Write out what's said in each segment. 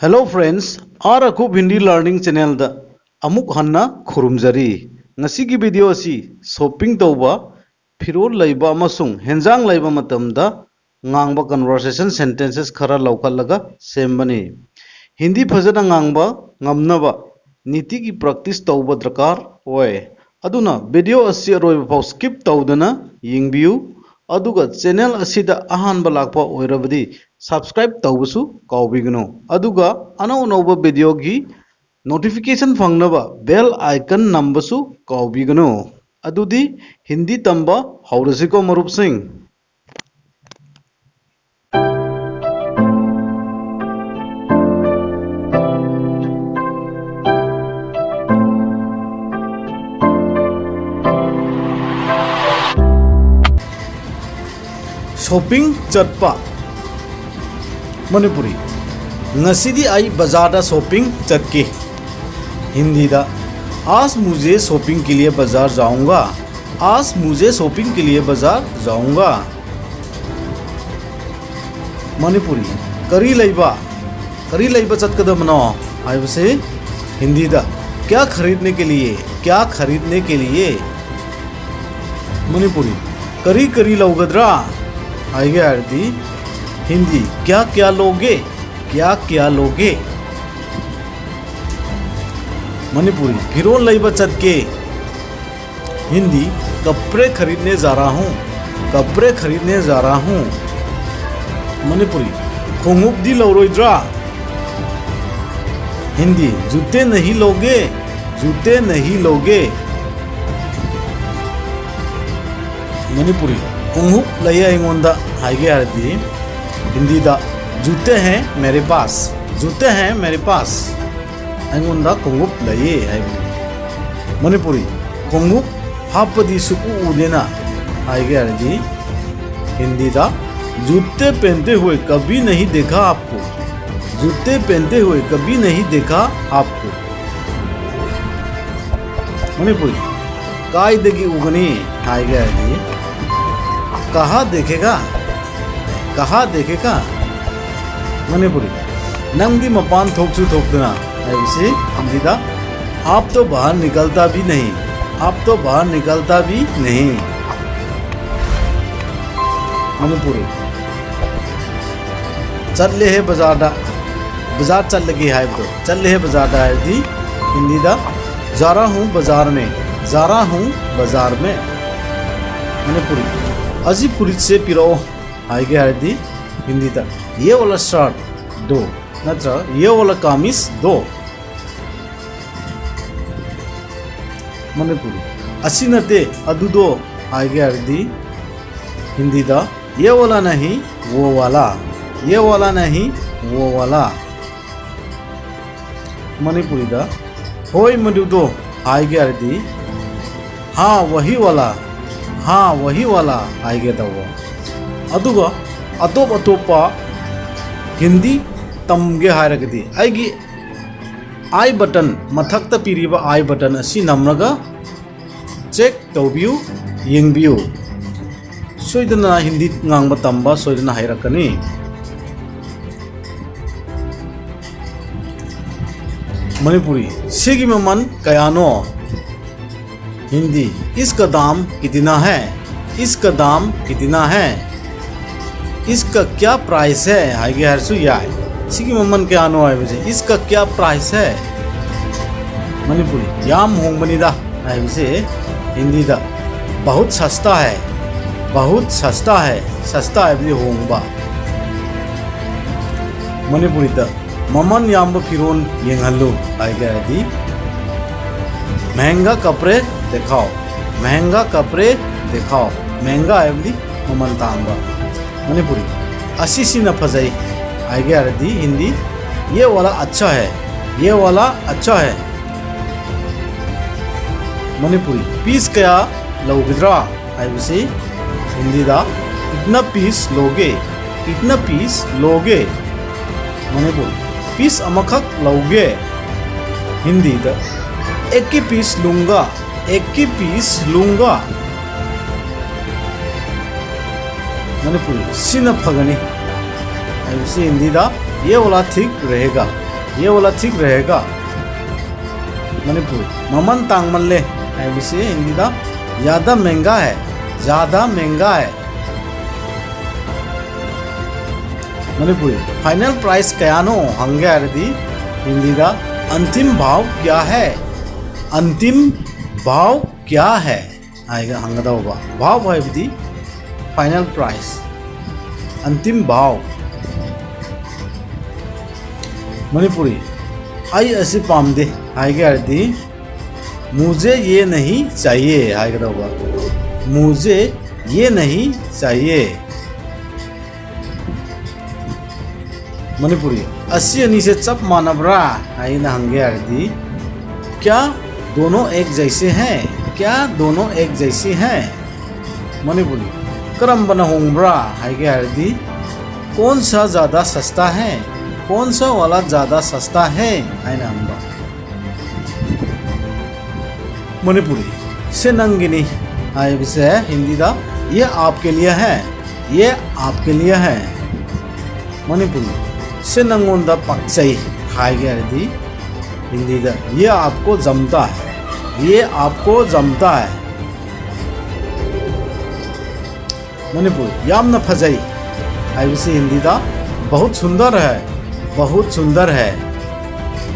Hello friends आर अकूब Hindi learning channel दा अमुक हन्ना खुरुमजरी ngasi वीडियो असी शॉपिंग तौबा फिरोल लैबा अमसुंग हेंजांग लैबा मतमदा ngang conversation sentences खरा लौकलगा सेमबनी हिंदी फजना ngang ngamnaba नीति की प्रैक्टिस तौबा दरकार ओए अदुना वीडियो असी रोइबा फाउ स्किप तौदना यिंगबियु अदुगा चैनल असिदा अहानबा लाकपा ओइरबदी सब्सक्राइब तौबसु काउबिगनो अदुगा अनौ अनौबा वीडियो की नोटिफिकेशन फंगनबा बेल आइकन नंबसु काउबिगनो अदुदी हिंदी तंबा हौरसिको मरुप सिंह शॉपिंग चटपा मणिपुरी ngasidi आई बाजार दा शॉपिंग चटके हिंदी दा आज मुझे शॉपिंग के लिए बाजार जाऊंगा आज मुझे शॉपिंग के लिए बाजार जाऊंगा मणिपुरी करी लैबा चटकदमनो आइबसे हिंदी दा क्या खरीदने के लिए मणिपुरी करी करी लौगद्रा आइगे अर्दी हिंदी क्या लोगे मणिपुरी फिरोल लैबा चटके हिंदी कपड़े खरीदने जा रहा हूँ मणिपुरी खोंगुप दी लौरोइद्रा हिंदी जूते नहीं लोगे मणिपुरी खोंगुप लैया इंगोंदा हाइगे अर्दी हिंदी दा जूते हैं मेरे पास ऐंगोंदा खोंगुप लैये हाइबे मणिपुरी खोंगुप हापदी सुकु उदेना हाइगे अर्दी हिंदी दा जूते पहनते हुए कभी नहीं देखा आपको मणिपुरी कायदगी उगनी हाइगे अर्दी कहा देखेगा मणिपुरी नंगी मपान थोकदना ऐसे हिंदी दा आप तो बाहर निकलता भी नहीं मणिपुरी चल है बाजार चल लगी है तो चल है बाजार दा दी हिंदी दा जा रहा हूँ बाजार में मणिपुरी अजी पुलिस से पिरो आगे आदि हिंदी दा ये वाला शर्ट दो नत्र ये वाला कामिज दो मणिपुरी अच्छी नते अदुदो आगे आदि हिंदी दा ये वाला नहीं वो वाला मणिपुरी दा होय मधुदो आगे आदि हाँ वही वाला आगे तवो अदुगा अतोपा हिंदी तमगे हायरगदी आइगी आई बटन मथक्ता पीरिबा आई बटन असी नमरगा चेक तौबियु यिंगबियु सोइदना हिंदी ngang तंबा सोइदना हायरकनी मणिपुरी सिगी ममन कयानो हिंदी इसका दाम कितना है इसका क्या प्राइस है हाइगे हरसु याय सिगी ममन के आनो है मुझे इसका क्या प्राइस है मणिपुरी याम होंगबनीदा हाइबसे हिंदी दा बहुत सस्ता है सस्ता है भी होंगबा मणिपुरी दा ममन याम फिरोन येंगहल्लु हाइगे दी महंगा कपड़े दिखाओ महंगा है भी ममन तांबा मणिपुरी असी न फजाई आगे आरदी हिंदी ये वाला अच्छा है मणिपुरी पीस क्या लोगिद्रा आइबसे हिंदी दा कितना पीस लोगे मणिपुरी पीस अमखक लोगे हिंदी दा एक ही पीस लूंगा मणिपुरी सिन फगनी हिंदी दा ये वाला ठीक रहेगा ये वाला ठीक रहेगा। मणिपुरी ममन तांगमल्ले है हिंदी दा ज़्यादा महंगा है, ज़्यादा महंगा है। मणिपुरी फाइनल प्राइस कयानो हंगे आरदी हिंदी दा अंतिम भाव क्या है, अंतिम भाव क्या है आएगा हंगदा होगा। भाव है विधि फाइनल प्राइस अंतिम भाव। मणिपुरी आई ऐसे पामदे आएगा आरदी मुझे ये नहीं चाहिए आएगा होगा, मुझे ये नहीं चाहिए। मणिपुरी अस्सी अनी से चप मानबरा आईना हंगे आरदी क्या दोनों एक जैसे हैं, क्या दोनों एक जैसे हैं। मणिपुरी करम बना होंब्रा आएगा आरदी कौन सा ज़्यादा सस्ता है, कौन सा वाला ज़्यादा सस्ता है आईना हंगा। मणिपुरी से नंगिनी आए से हिंदी दा ये आपके लिए है, ये आपके लिए है। मणिपुरी से नंगोंदा पक्सई हाइगे आरदी हिंदी दा ये आपको जमता है, ये आपको जमता है। मणिपुरी यामना फजई आए से हिंदी दा बहुत सुंदर है, बहुत सुंदर है।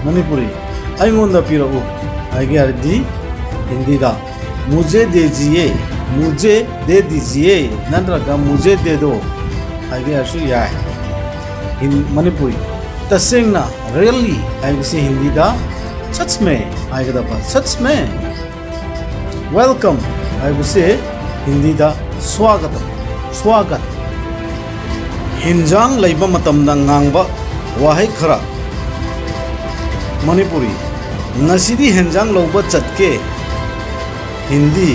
मणिपुरी अइंगोंदा पिरो आइगे आरदी हिंदी दा मुझे दीजिए, मुझे दे दीजिए नंद्रगा मुझे दे दो आगे आशु या है। मणिपुरी तसेंगना रियली आगे से हिंदी दा सच में आगे दफा सच में। वेलकम आगे से हिंदी दा स्वागत, स्वागत। हिंजांग लैबा मतमदा ngang वाहै खरा। मणिपुरी नसीदी हिंजांग लौबा चटके हिंदी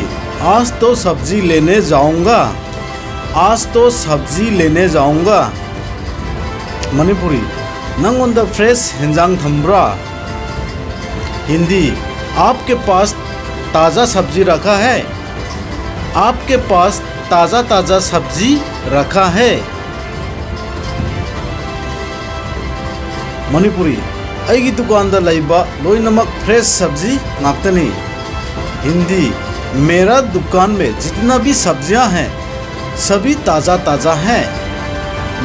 आज तो सब्जी लेने जाऊंगा, आज तो सब्जी लेने जाऊंगा। मणिपुरी नंगोंदा फ्रेश हिंजांग थम्ब्रा हिंदी आपके पास ताज़ा सब्जी रखा है, आपके पास ताज़ा ताज़ा सब्जी रखा है। मणिपुरी अगी दुकानदा लैबा लोइनमक फ्रेश सब्जी नाक्तनी हिंदी मेरा दुकान में जितना भी सब्जियां हैं सभी ताज़ा ताज़ा हैं,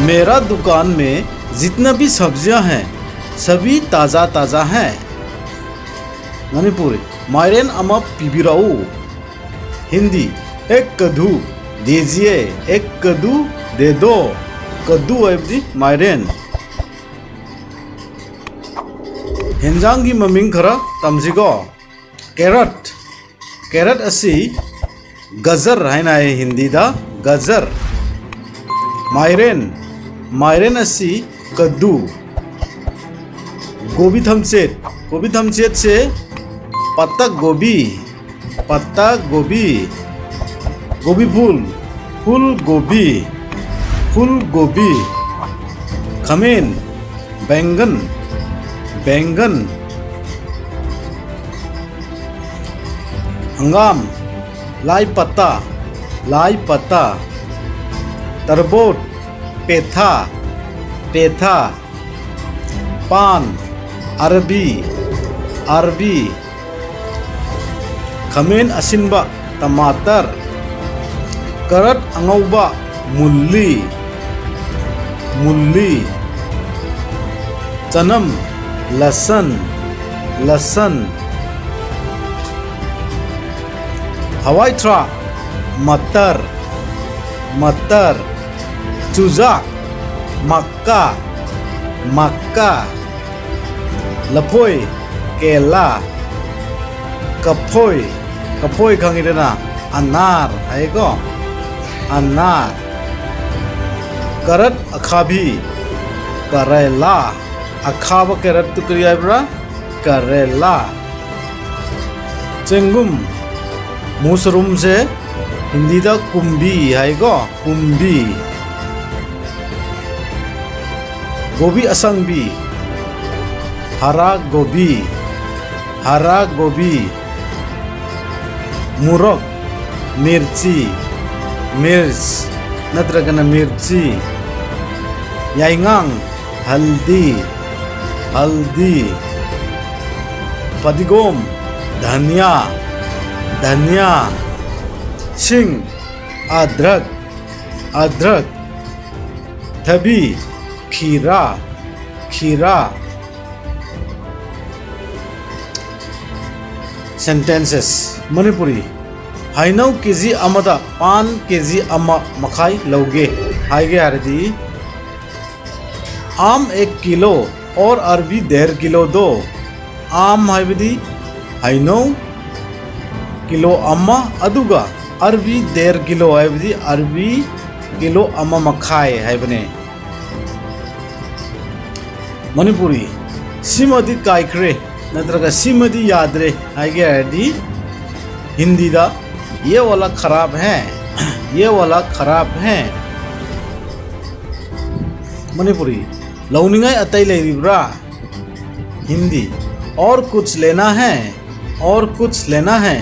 मेरा दुकान में जितना भी सब्जियां हैं सभी ताज़ा ताज़ा हैं। मणिपुरी मायरेन अमा पिबिराऊ हिंदी एक कद्दू दीजिए, एक कद्दू दे दो। कद्दू अबदी मायरेन। हिंजांगी ममिंग खरा तमजिगो कैरट, कैरट असी गजर है हिंदी दा गजर। मायरेन, मायरेन असी कद्दू। गोभी थमचेत, गोभी थमचेत से पत्ता गोभी, पत्ता गोभी। गोभी फूल, फूल गोभी, फूल गोभी। खमेन बैंगन, बैंगन। हंगाम लाई पत्ता, लाई पत्ता। तरबूज पेथा, पेथा। पान अरबी, अरबी। खमेन असिनबा टमाटर। करट अंगौबा मुल्ली, मुल्ली। चनम लहसुन, लहसुन। हवाई थ्राक मटर, मटर। चुजाक मक्का, मक्का। लफोई केला। कफोई, कफोई खंगिदेना अनार आएगो अनार। करट अखाबी करेला। अखाब करट तो करियाब्रा करेला। चेंगुम मशरूम से हिंदी दा कुंभी आएगो कुंभी। गोभी असंगी हरा गोभी, हरा गोभी। मुरक मिर्ची, मिर्च नत्रगना मिर्ची। याइंगांग हल्दी, हल्दी फदिगोम धनिया धनिया सिंग अदरक अदरक थबी खीरा खीरा sentences Manipuri Hainau kg amada pan kg amma makhai lauge haige hardi आम 1 किलो और अरबी 1.5 किलो दो आम हाइबदी हाइनो किलो अम्मा अदुगा अरबी 1.5 किलो हाइबदी अरबी किलो अम्मा मखाई हाइबने मणिपुरी सिमदी काइक्रे नत्रगा सिमदी यादरे हाइगे हरदी हिंदी दा ये वाला खराब है ये वाला खराब है मणिपुरी लौनिंगाई अतई लेरिब्रा हिंदी और कुछ लेना है और कुछ लेना है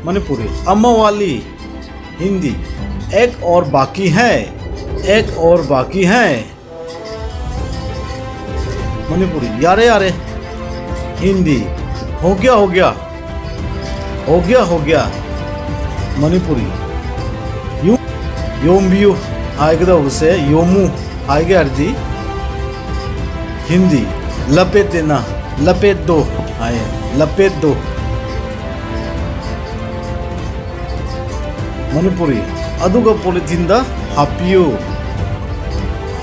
मणिपुरी अम्मा वाली हिंदी एक और बाकी है एक और बाकी है मणिपुरी यारे यारे हिंदी हो गया हो गया हो गया हो गया मणिपुरी यू योम्बियू आएगा उसे योमू आएगा अर्दी हिंदी लपेट देना लपेट दो आए लपेट दो मणिपुरी अदुगा पॉलिथीन दा हापियो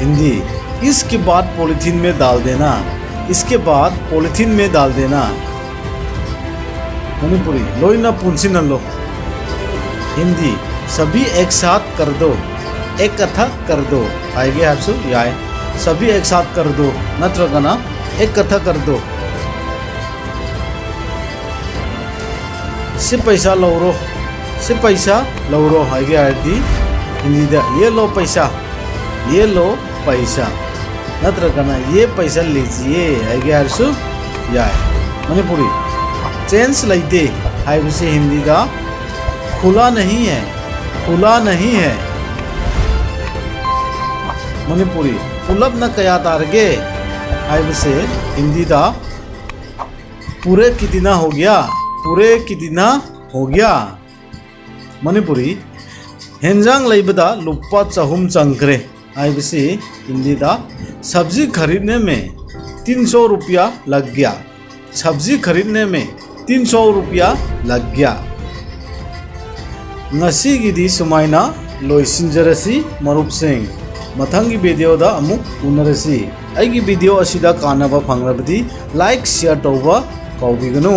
हिंदी इसके बाद पॉलिथीन में डाल देना इसके बाद पॉलिथीन में डाल देना मणिपुरी लोइना पुंसी न लो हिंदी सभी एक साथ कर दो एक कथा कर दो आएगे आपसे याय सभी एक साथ कर दो नत्रगना एक कथा कर दो से पैसा लौरो आएगे आदि हिंदी दा ये लो पैसा नत्रगना ये पैसा लीजिए आएगे आरसु याय मणिपुरी चेंज लाइते हाइबे से हिंदी दा खुला नहीं है मणिपुरी पुलब न कया तारगे हाइबे से हिंदी दा पूरे कितना हो गया मणिपुरी हेंजांग लाइबदा लुप्पा चहुम चंक्रे हाइबे से हिंदी दा सब्जी खरीदने में 300 रुपया लग गया सब्जी खरीदने में 300 रुपया लग गया ngasi gidi sumaina loisinjarasi marup sing mathang video da amuk unarasi aigi video asida kanaba phangrabadi like share tawba kaubiganu